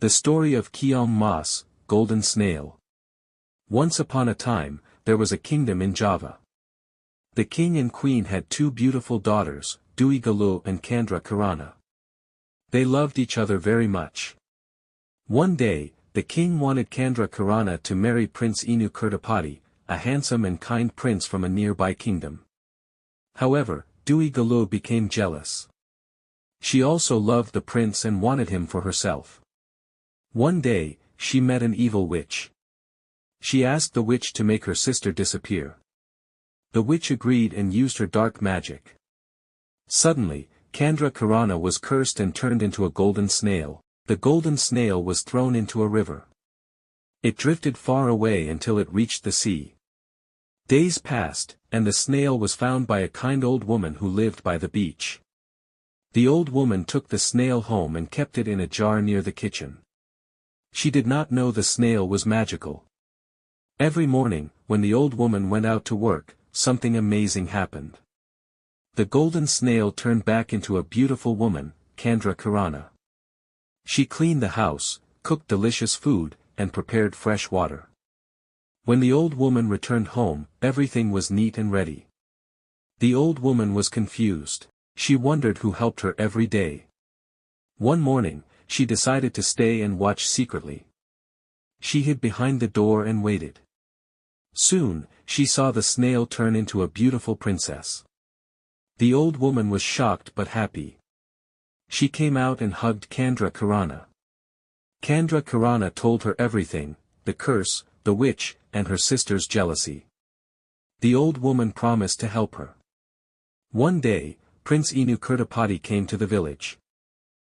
The story of Keong Mas, Golden Snail. Once upon a time, there was a kingdom in Java. The king and queen had two beautiful daughters, Dewi Limaran and Chandra Kirana. They loved each other very much. One day, the king wanted Chandra Kirana to marry Prince Inu Kurtapati, a handsome and kind prince from a nearby kingdom. However, Dewi Limaran became jealous. She also loved the prince and wanted him for herself. One day, she met an evil witch. She asked the witch to make her sister disappear. The witch agreed and used her dark magic. Suddenly, Chandra Kirana was cursed and turned into a golden snail. The golden snail was thrown into a river. It drifted far away until it reached the sea. Days passed, and the snail was found by a kind old woman who lived by the beach. The old woman took the snail home and kept it in a jar near the kitchen. She did not know the snail was magical. Every morning, when the old woman went out to work, something amazing happened. The golden snail turned back into a beautiful woman, Chandra Kirana. She cleaned the house, cooked delicious food, and prepared fresh water. When the old woman returned home, everything was neat and ready. The old woman was confused. She wondered who helped her every day. One morning, she decided to stay and watch secretly. She hid behind the door and waited. Soon, she saw the snail turn into a beautiful princess. The old woman was shocked but happy. She came out and hugged Chandra Kirana. Chandra Kirana told her everything, the curse, the witch, and her sister's jealousy. The old woman promised to help her. One day, Prince Inu Kurtapati came to the village.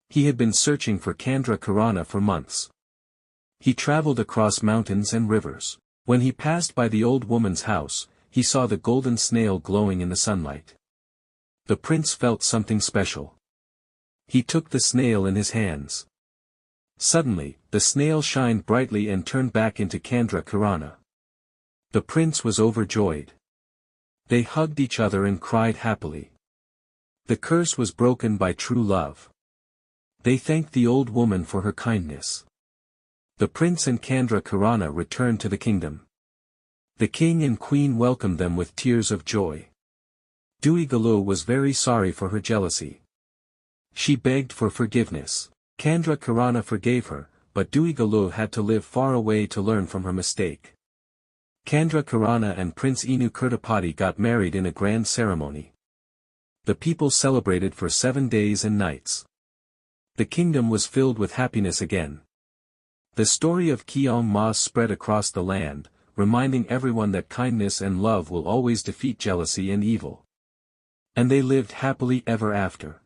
He had been searching for Chandra Kirana for months. He traveled across mountains and rivers. When he passed by the old woman's house, he saw the golden snail glowing in the sunlight. The prince felt something special. He took the snail in his hands. Suddenly, the snail shined brightly and turned back into Chandra Kirana. The prince was overjoyed. They hugged each other and cried happily. The curse was broken by true love. They thanked the old woman for her kindness. The prince and Chandra Kirana returned to the kingdom. The king and queen welcomed them with tears of joy. Dewi Limaran was very sorry for her jealousy. She begged for forgiveness. Chandra Kirana forgave her, but Dewi Limaran had to live far away to learn from her mistake. Chandra Kirana and Prince Inu Kurtapati got married in a grand ceremony. The people celebrated for 7 days and nights. The kingdom was filled with happiness again. The story of Keong Mas spread across the land, reminding everyone that kindness and love will always defeat jealousy and evil. And they lived happily ever after.